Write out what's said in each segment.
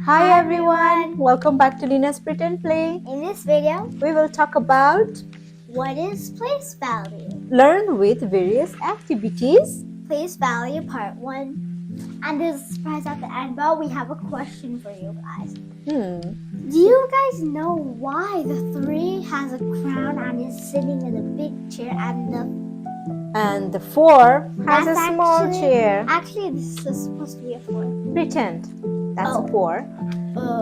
Hi everyone, welcome back to Lina's Pretend Play. In this video, We will talk about what is place value? learn with various activities. Place value part 1. And there's a surprise at the end, but we have a question for you guys. Do you guys know why the 3 has a crown and is sitting in a big chair And the 4 has a That's small chair. Actually, this is supposed to be a 4. Pretend that's a 4.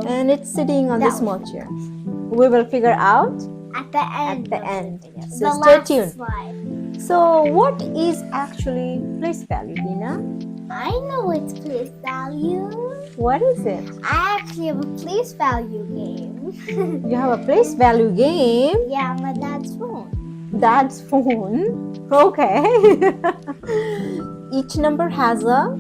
And it's sitting on the that small was chair. We will figure out At the end. at the end. Video. So the stay last tuned. slide. So what is actually place value, Lina? I know it's place value. What is it? I actually have a place value game. You have a place value game. Yeah, on my dad's phone. Dad's phone. Okay. Each number has a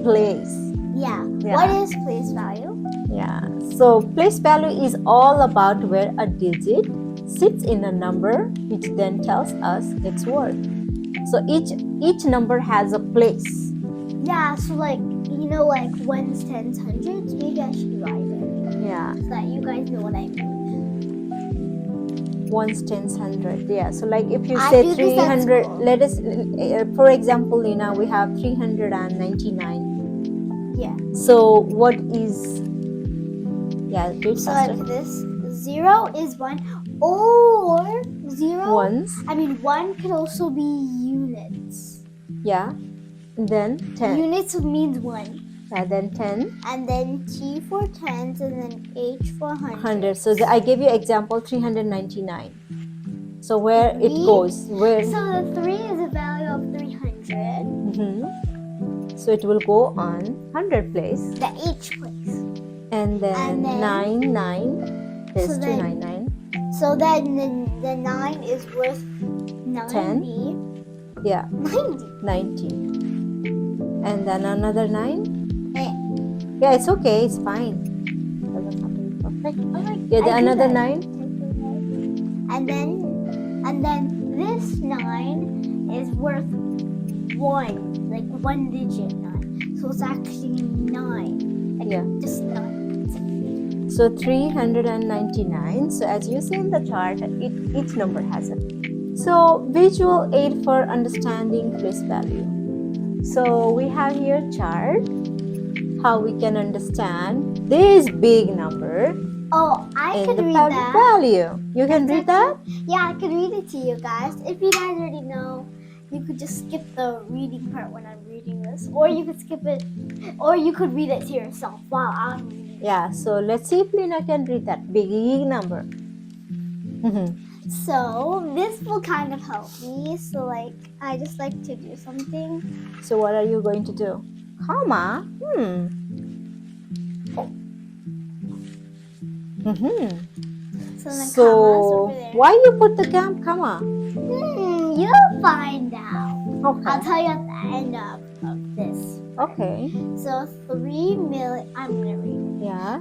place. Yeah. Yeah. What is place value? Yeah. So place value is all about where a digit sits in a number, which then tells us its worth. So each number has a place. Yeah, so like ones, tens, hundreds, maybe I should write it. Yeah. So that you guys know what I mean. Ones, tens, hundred. Yeah. So like if you I say do this at 300, school. let us, for example, Lina, we have 399. Yeah. So what is? Yeah. Do it So faster. like this, 0 is 1, or 0. Ones. I mean, 1 could also be units. Yeah. And then 10. Units means 1. And then 10. And then T for tens, and then H for hundreds. 100. So I gave you example 399. So where it Three. goes, where? So the 3 is a value of 300. So it will go on 100 place. The H place. And then 9, 9. There's So 299. So then the 9 is worth 90. Yeah, 90. 90. And then another 9. Eh. Yeah, it's okay. It's fine. Doesn't have to be perfect. Yeah, I do another that. 9. And then this 9 is worth 1, like 1 digit 9. So it's actually 9. Like Yeah. just 9. So 399. So as you see in the chart, each number has it. So visual aid for understanding place value. So we have here chart how we can understand this big number Oh, I in could the read place that. value. You can read that? Yeah, I could read it to you guys. If you guys already know, you could just skip the reading part when I'm reading this, or you could skip it, or you could read it to yourself while I'm reading. Yeah. So let's see if Lina can read that big number. So this will kind of help me. So like, I just like to do something. So what are you going to do? Comma. So the commas So over there. why you put the comma? You'll find out. Okay. I'll tell you at the end of this. Okay. So 3 million. I'm gonna read it. Yeah.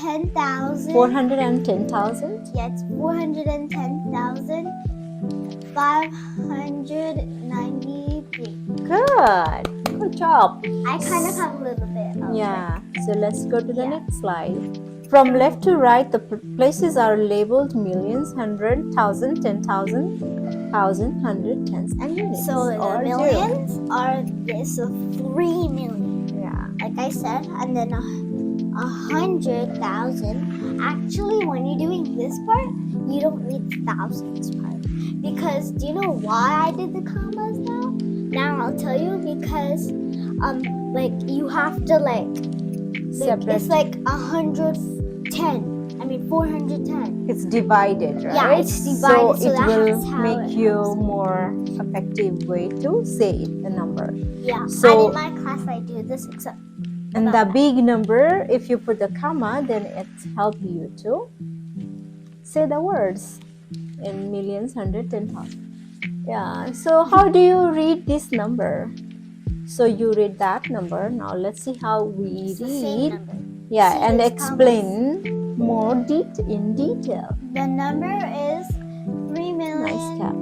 10,000. 410,000. Yeah, it's 410,593. Good. Good job. I kind of have a little bit of Yeah. So let's go to the Yeah. next slide. From left to right, the places are labeled millions, 100, 1,000, 10,000, 1,000, 100, tens, and units. So the or zero. millions are this, so 3 million. Yeah. Like I said, and then 100,000. Actually, when you're doing this part, you don't need the thousands part, because do you know why I did the commas now? Now I'll tell you, because like you have to Separate. it's like 410. It's divided, right? Yeah, it's divided, so it that's will how make it you helps. more effective way to say the number. Yeah, So- and in my class I do this, except And the about big number, if you put the comma, then it's help you to say the words in millions, 100, 10,000. Yeah. So how do you read this number? So you read that number. Now let's see how we it's the same read. number. Yeah, See and this explain more in detail. The number is 3 million. Nice cap.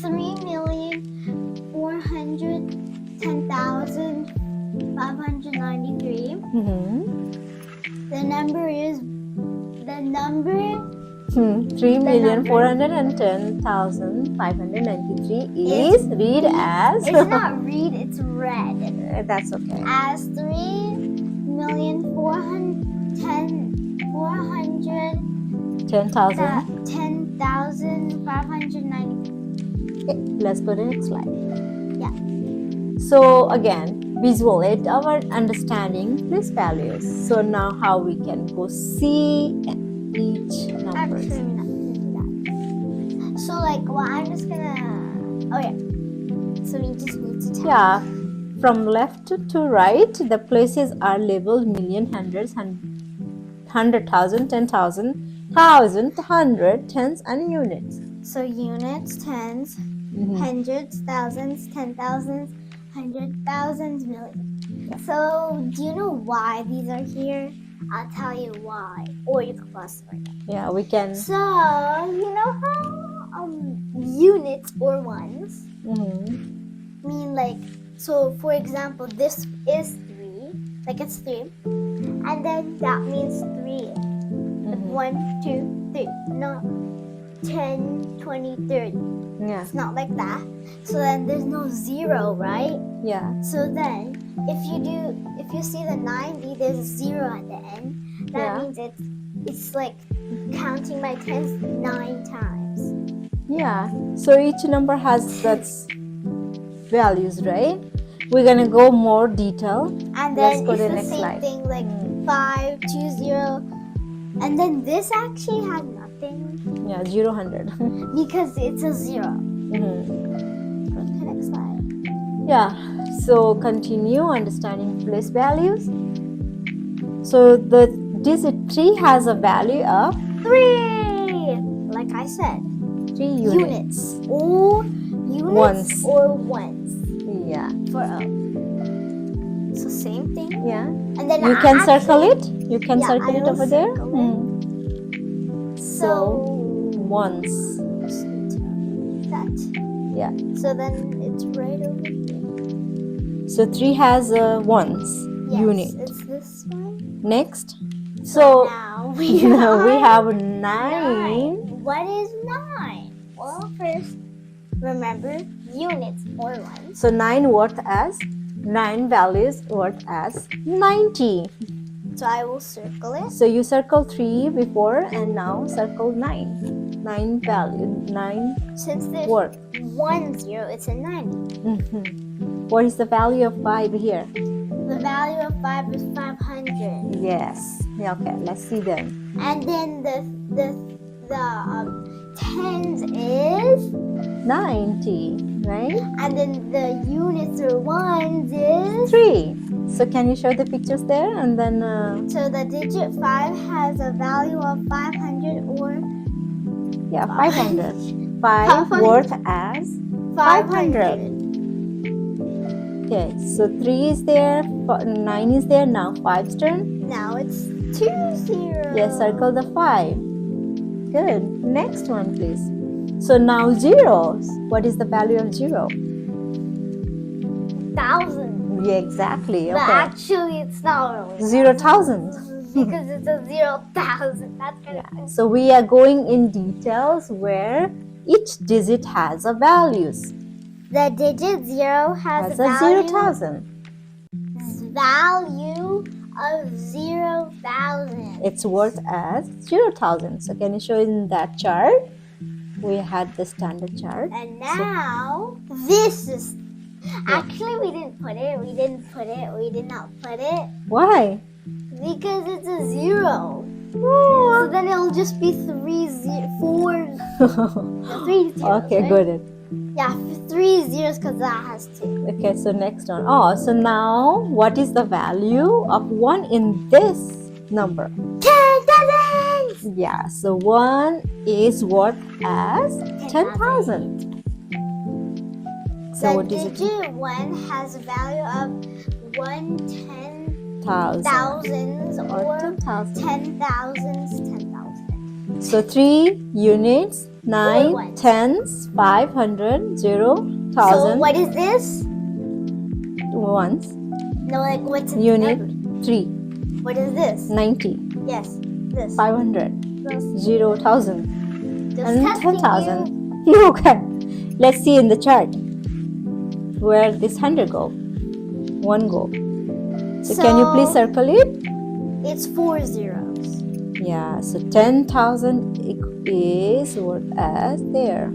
3 million number 3,410,593 is read as. It's not read, it's read. That's okay. As 10,590. Okay, let's go to the next slide. Yeah. So again, visual aid our understanding place values. So now how we can go see each number. Actually, we're not gonna do that. So I'm just gonna. Oh yeah. So we just need to tell. Yeah, from left to right, the places are labeled million, hundreds, 100,000, 10,000, thousand, hundred, tens, and units. So units, tens, hundreds, thousands, 10,000s, 100,000s, millions. Yeah. So do you know why these are here? I'll tell you why, or you can pause for it. Yeah, we can. So you know how units or ones mean so for example, this is 3, it's 3, and then that means 3. 1, 2, 3. No, 10, 20, 30. Yeah. It's not like that. So then there's no 0, right? Yeah. So then if you see the 90, there's a 0 at the end. That means it's like counting by tens 9 times. Yeah. So each number has that's values, right? We're gonna go more detail. And Let's then go it's to the the next same slide. thing, 5, 2, 0. And then this actually has nothing. Yeah, 0, 100. Because it's a 0. Go to the next slide. Yeah, so continue understanding place values. So the digit 3 has a value of 3. Like I said, 3 units. Or Ones. or ones. Yeah. For O. So same thing. Yeah. And then You can circle it. You can Yeah, circle I it will over there. circle it. So Ones. that. Yeah. So then it's right over here. So 3 has a ones Yes, unit. it's this one. Next. So Now we now we have 9. 9. What is 9? Well, first, remember units or ones. So 9 worth as 9 values worth as 90. So I will circle it. So you circle 3 before and now circle 9. 9 value, 9 Since there's worth. 1 0, it's a 90. What is the value of 5 here? The value of 5 is 500. Yes. Yeah, okay, let's see then. And then the tens is 90, right? and then the units or ones is 3. So can you show the pictures there and then so the digit 5 has a value of 500 or 500. 5 worth as 500. Okay, so 3 is there, 9 is there, now 5's turn. Now it's 2 0. Yes, circle the 5. Good. Next one, please. So now zeros. What is the value of 0? 1,000. Yeah, exactly. But Okay. actually, it's not really 0,000. because it's a 0,000. That's kind of So we are going in details where each digit has a values. the digit 0 has Has a a value 0,000. of 0,000. It's worth as 0,000. So can you show in that chart? We had the standard chart. And now this is actually we did not put it Why? because it's a 0. So then it'll just be 3 0 3 zeros. Okay, right? good. Yeah, 3 zeros because that has 2. Okay, so next one. Oh, so now what is the value of 1 in this number? 10,000. Yeah, so 1 is worth as 10,000. So The what is it? digit 1 has a value of 1/10,000 Thousands or 10,000. 10,000. So 3 units, 9, ones. tens, 500, 0, So 1,000, what is this? ones, No, what's in the unit number? 3, What is this? 90. Yes, this. 500, This. 0,000, Just and testing 10,000. you. Okay, let's see in the chart where this 100 go. One go. So can you please circle it? It's 4 zeros. Yeah, so 10,000 is worth as there.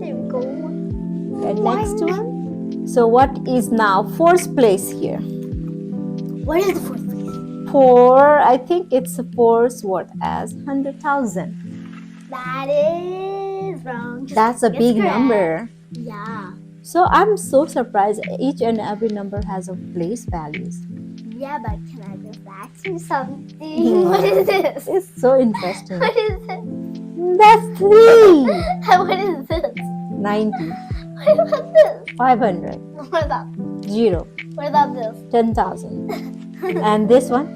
There we go. And next one. So what is now fourth place here? What is the fourth place? 4, I think it's 4's worth as 100,000. That is wrong. That's a big correct. number. Yeah. So I'm so surprised each and every number has a place values. Yeah, but can I just ask you something? What is this? It's so interesting. What is this? That's 3. What is this? 90. What about this? 500. What about 0. what about this? 10,000. And this one?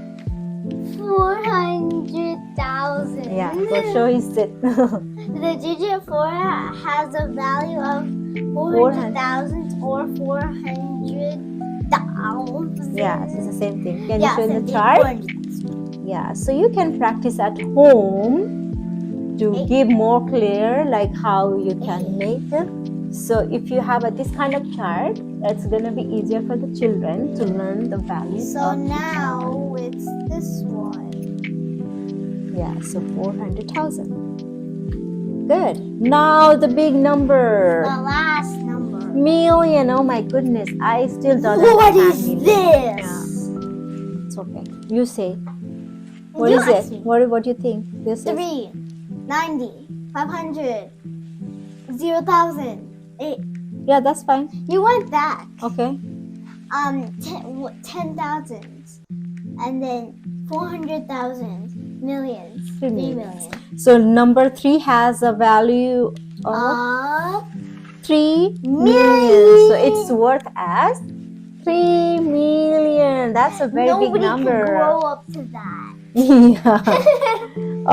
400,000. Yeah, go show his it. The digit 4 has a value of 400,000 or 400,000. Yeah, it's the same thing. Can you Yeah, show same the thing, chart? 400,000. Yeah, so you can practice at home to give more clear like how you can make it. So if you have this kind of chart, it's going to be easier for the children to learn the values. So now it's this one. Yeah, so 400,000. Good. Now the big number. The last number. Million. Oh my goodness. I still don't What understand is million. this? Yeah. It's okay. You say. What You is ask it? me. What do you think? This is 3, 90, 500, 0,000. Yeah, that's fine. You want that? Okay. 10,000, and then 400,000, millions, 3 3 million. million. So number 3 has a value of 3 million. So it's worth as 3 million. That's a very Nobody big number. can grow up to that. Yeah.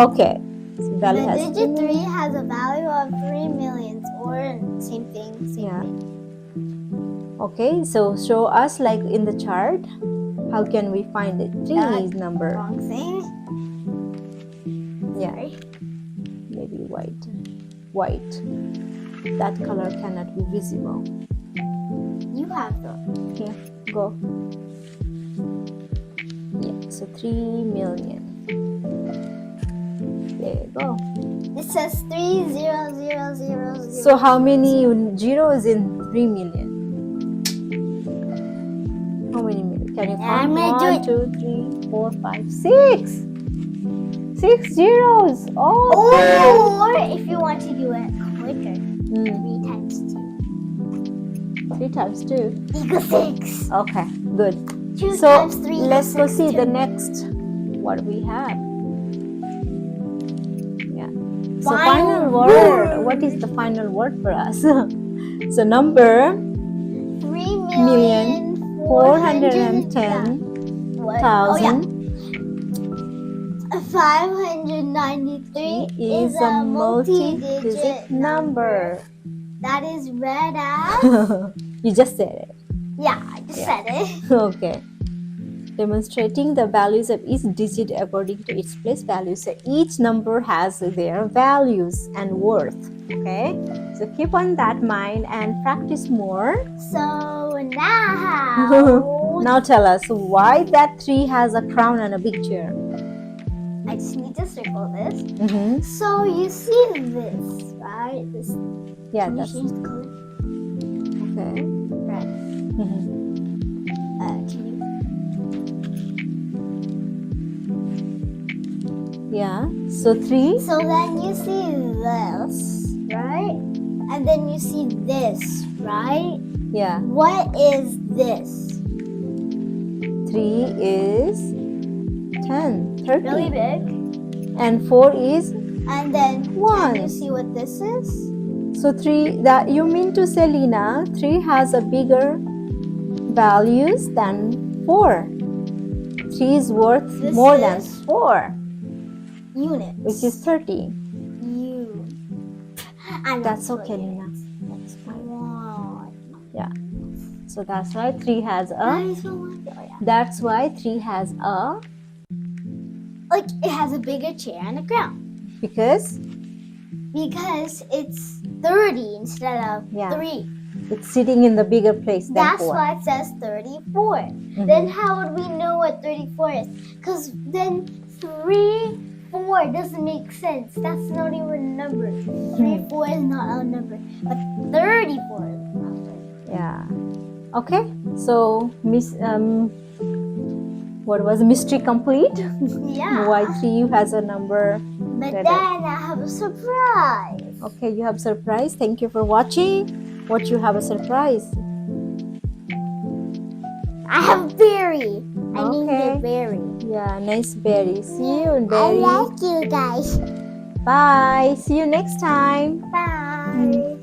Okay. So value The has digit 3 has a value of 3 millions, or same thing, same thing. Okay, so show us like in the chart. How can we find it? 3 is number. Wrong thing. Yeah. Maybe white. White. That color cannot be visible. You have the. Here, go. Yeah, so 3 million. There you go. It says 3,0,0,0,0. So how many zeros in 3 million? How many million? Can you count? I'm gonna do 1, 2, 3, 4, 5, 6. 6 zeros. Oh. Or if you want to do it quicker, 3 times 2 3 times 2 equals 6. Okay, good. 2 So times 3 let's go equals see 6 the too. next what we have. Yeah. So Final final word. What is the final word for us? So number 3,410,593 is a multi-digit number. That is read as. You just said it. Yeah, I just said it. Okay. Demonstrating the values of each digit according to its place value. So each number has their values and worth. Okay. So keep on that mind and practice more. So now. Now tell us why that tree has a crown and a big chair. I just need to circle this. Mm-hmm. So you see this, right? This. Yeah, Can you that's change the color? okay. Red. Mm-hmm. Can you? Yeah. So 3. So then you see this, right? And then you see this, right? Yeah. What is this? 3 is 10, 30. Really big. And 4 is And then 1. Can you see what this is? So 3, that you mean to say, Lina, 3 has a bigger values than 4. 3 is worth This more than is 4, Units. which is 30. That's okay, Lina. That's fine. Wow. Yeah. So that's why 3 has That a. is so much. Oh, yeah. That's why 3 has a like it has a bigger chair and a crown. Because It's 30 instead of Yeah. 3. it's sitting in the bigger place than That's 4. why it says 34. Then how would we know what 34 is? Because then 3, 4 doesn't make sense. That's not even a number. 3, 4 is not a number. But 34 is a number. Yeah. Okay. So, what was mystery complete? Yeah. Why 3 has a number? But That- then I have a surprise. Okay, you have surprise. Thank you for watching. What you have a surprise? I have berry. I named Okay. it berry. Yeah, nice berry. See you in I berry. like you guys. Bye. See you next time. Bye.